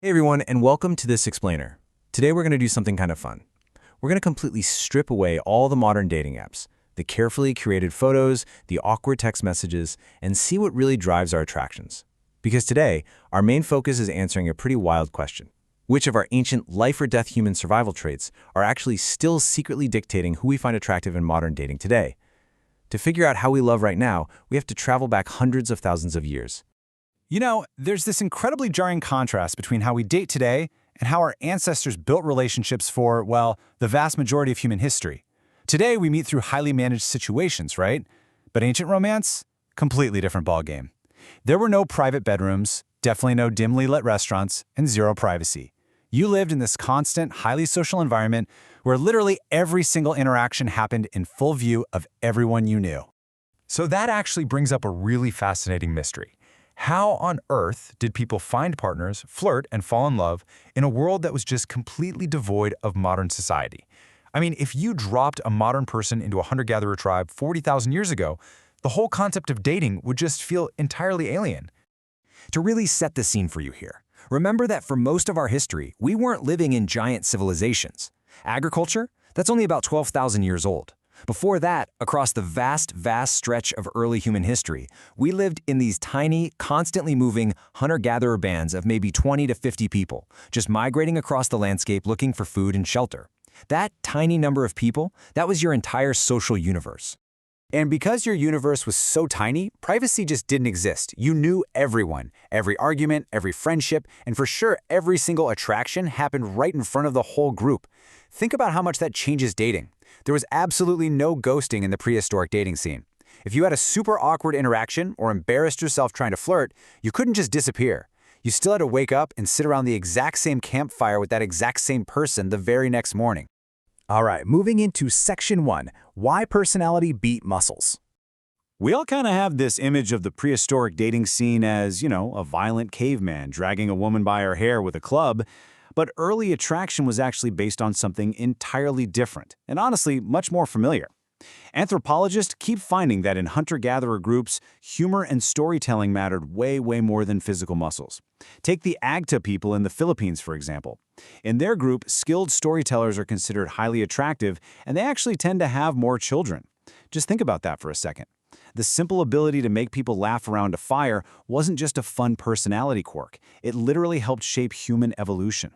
Hey everyone, and welcome to This Explainer. Today we're going to do something kind of fun. We're going to completely strip away all the modern dating apps, the carefully curated photos, the awkward text messages, and see what really drives our attractions. Because today, our main focus is answering a pretty wild question. Which of our ancient life-or-death human survival traits are actually still secretly dictating who we find attractive in modern dating today? To figure out how we love right now, we have to travel back hundreds of thousands of years. You know, there's this incredibly jarring contrast between how we date today and how our ancestors built relationships for, well, the vast majority of human history. Today, we meet through highly managed situations, right? But ancient romance? Completely different ballgame. There were no private bedrooms, definitely no dimly lit restaurants, and zero privacy. You lived in this constant, highly social environment where literally every single interaction happened in full view of everyone you knew. So that actually brings up a really fascinating mystery. How on earth did people find partners, flirt, and fall in love in a world that was just completely devoid of modern society? I mean, if you dropped a modern person into a hunter-gatherer tribe 40,000 years ago, the whole concept of dating would just feel entirely alien. To really set the scene for you here, remember that for most of our history, we weren't living in giant civilizations. Agriculture? That's only about 12,000 years old. Before that, across the vast stretch of early human history, we lived in these tiny, constantly moving hunter-gatherer bands of maybe 20 to 50 people, just migrating across the landscape looking for food and shelter. That tiny number of people, that was your entire social universe. And because your universe was so tiny, privacy just didn't exist. You knew everyone. Every argument, every friendship, and for sure every single attraction happened right in front of the whole group. Think about how much that changes dating. There was absolutely no ghosting in the prehistoric dating scene. If you had a super awkward interaction or embarrassed yourself trying to flirt, you couldn't just disappear. You still had to wake up and sit around the exact same campfire with that exact same person the very next morning. All right, moving into Section 1, Why Personality Beat Muscles. We all kind of have this image of the prehistoric dating scene as, a violent caveman dragging a woman by her hair with a club, but early attraction was actually based on something entirely different, and honestly, much more familiar. Anthropologists keep finding that in hunter-gatherer groups, humor and storytelling mattered way more than physical muscles. Take the Agta people in the Philippines, for example. In their group, skilled storytellers are considered highly attractive, and they actually tend to have more children. Just think about that for a second. The simple ability to make people laugh around a fire wasn't just a fun personality quirk. It literally helped shape human evolution.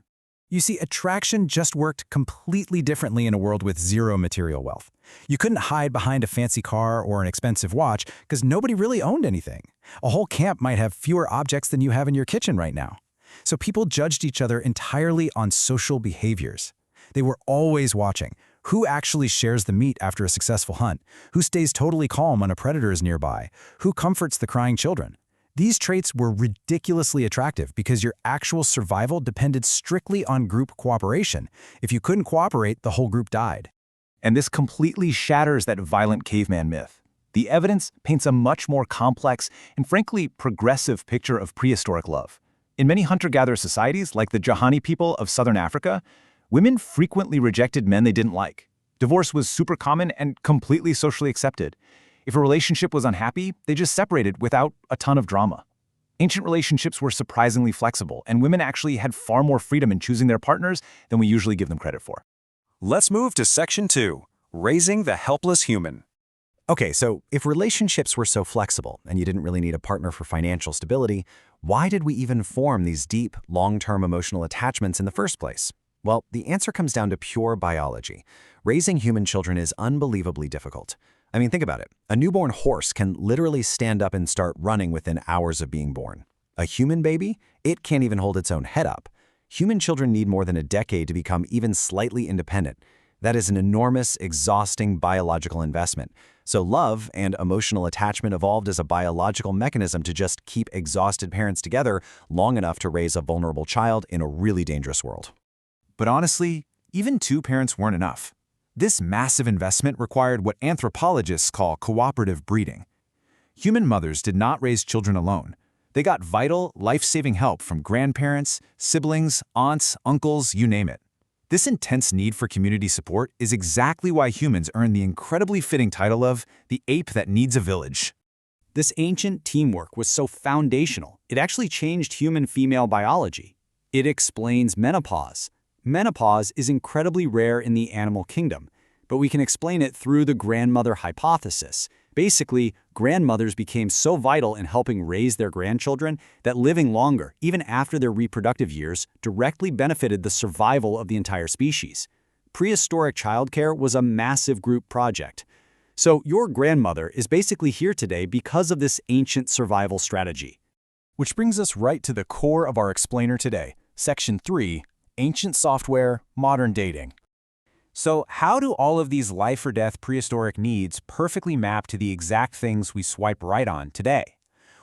You see, attraction just worked completely differently in a world with zero material wealth. You couldn't hide behind a fancy car or an expensive watch because nobody really owned anything. A whole camp might have fewer objects than you have in your kitchen right now. So people judged each other entirely on social behaviors. They were always watching. Who actually shares the meat after a successful hunt? Who stays totally calm when a predator is nearby? Who comforts the crying children? These traits were ridiculously attractive because your actual survival depended strictly on group cooperation. If you couldn't cooperate, the whole group died. And this completely shatters that violent caveman myth. The evidence paints a much more complex and frankly progressive picture of prehistoric love. In many hunter-gatherer societies, like the Jahani people of southern Africa, women frequently rejected men they didn't like. Divorce was super common and completely socially accepted. If a relationship was unhappy, they just separated without a ton of drama. Ancient relationships were surprisingly flexible, and women actually had far more freedom in choosing their partners than we usually give them credit for. Let's move to Section 2, Raising the Helpless Human. Okay, so if relationships were so flexible and you didn't really need a partner for financial stability, why did we even form these deep, long-term emotional attachments in the first place? Well, the answer comes down to pure biology. Raising human children is unbelievably difficult. I mean, think about it. A newborn horse can literally stand up and start running within hours of being born. A human baby? It can't even hold its own head up. Human children need more than a decade to become even slightly independent. That is an enormous, exhausting biological investment. So love and emotional attachment evolved as a biological mechanism to just keep exhausted parents together long enough to raise a vulnerable child in a really dangerous world. But honestly, even two parents weren't enough. This massive investment required what anthropologists call cooperative breeding. Human mothers did not raise children alone. They got vital, life-saving help from grandparents, siblings, aunts, uncles, you name it. This intense need for community support is exactly why humans earn the incredibly fitting title of the ape that needs a village. This ancient teamwork was so foundational, it actually changed human female biology. It explains menopause. Menopause is incredibly rare in the animal kingdom, but we can explain it through the grandmother hypothesis. Basically, grandmothers became so vital in helping raise their grandchildren that living longer, even after their reproductive years, directly benefited the survival of the entire species. Prehistoric childcare was a massive group project. So your grandmother is basically here today because of this ancient survival strategy. Which brings us right to the core of our explainer today, Section 3, Ancient Software, Modern Dating. So how do all of these life-or-death prehistoric needs perfectly map to the exact things we swipe right on today?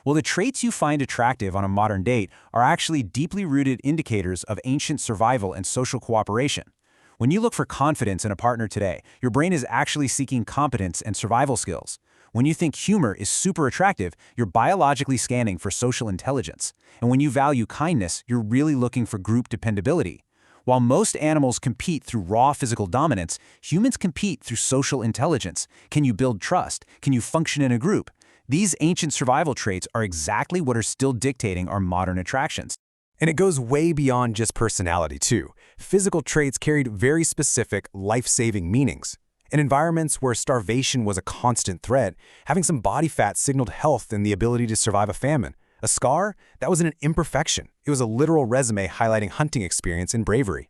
Well, the traits you find attractive on a modern date are actually deeply rooted indicators of ancient survival and social cooperation. When you look for confidence in a partner today, your brain is actually seeking competence and survival skills. When you think humor is super attractive, you're biologically scanning for social intelligence. And when you value kindness, you're really looking for group dependability. While most animals compete through raw physical dominance, humans compete through social intelligence. Can you build trust? Can you function in a group? These ancient survival traits are exactly what are still dictating our modern attractions. And it goes way beyond just personality, too. Physical traits carried very specific, life-saving meanings. In environments where starvation was a constant threat, having some body fat signaled health and the ability to survive a famine. A scar? That wasn't an imperfection. It was a literal resume highlighting hunting experience and bravery.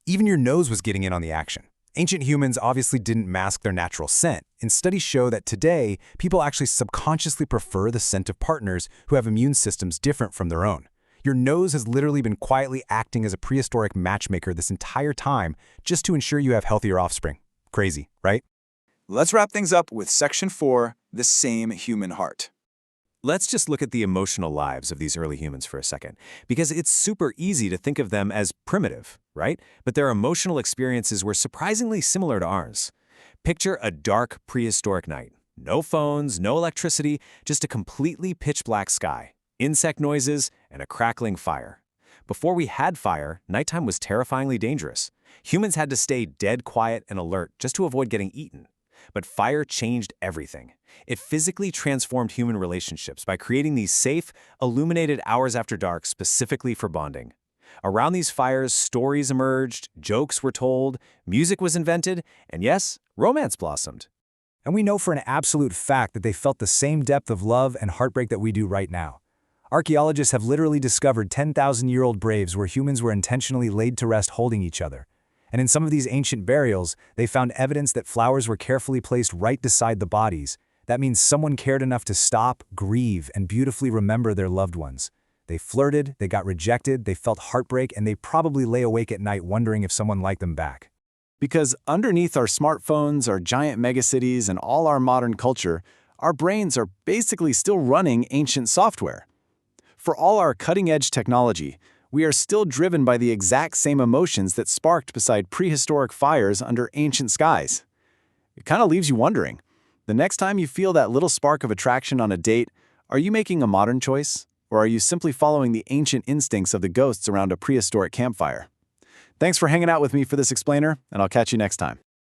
Even your nose was getting in on the action. Ancient humans obviously didn't mask their natural scent, and studies show that today, people actually subconsciously prefer the scent of partners who have immune systems different from their own. Your nose has literally been quietly acting as a prehistoric matchmaker this entire time just to ensure you have healthier offspring. Crazy, right? Let's wrap things up with Section 4, the same human heart. Let's just look at the emotional lives of these early humans for a second, because it's super easy to think of them as primitive, right? But their emotional experiences were surprisingly similar to ours. Picture a dark prehistoric night. No phones, no electricity, just a completely pitch-black sky, insect noises, and a crackling fire. Before we had fire, nighttime was terrifyingly dangerous. Humans had to stay dead quiet and alert just to avoid getting eaten. But fire changed everything. It physically transformed human relationships by creating these safe, illuminated hours after dark specifically for bonding. Around these fires, stories emerged, jokes were told, music was invented, and yes, romance blossomed. And we know for an absolute fact that they felt the same depth of love and heartbreak that we do right now. Archaeologists have literally discovered 10,000-year-old graves where humans were intentionally laid to rest holding each other. And in some of these ancient burials, they found evidence that flowers were carefully placed right beside the bodies. That means someone cared enough to stop, grieve, and beautifully remember their loved ones. They flirted, they got rejected, they felt heartbreak, and they probably lay awake at night wondering if someone liked them back. Because underneath our smartphones, our giant megacities, and all our modern culture, our brains are basically still running ancient software. For all our cutting-edge technology, we are still driven by the exact same emotions that sparked beside prehistoric fires under ancient skies. It kind of leaves you wondering, the next time you feel that little spark of attraction on a date, are you making a modern choice? Or are you simply following the ancient instincts of the ghosts around a prehistoric campfire? Thanks for hanging out with me for this explainer, and I'll catch you next time.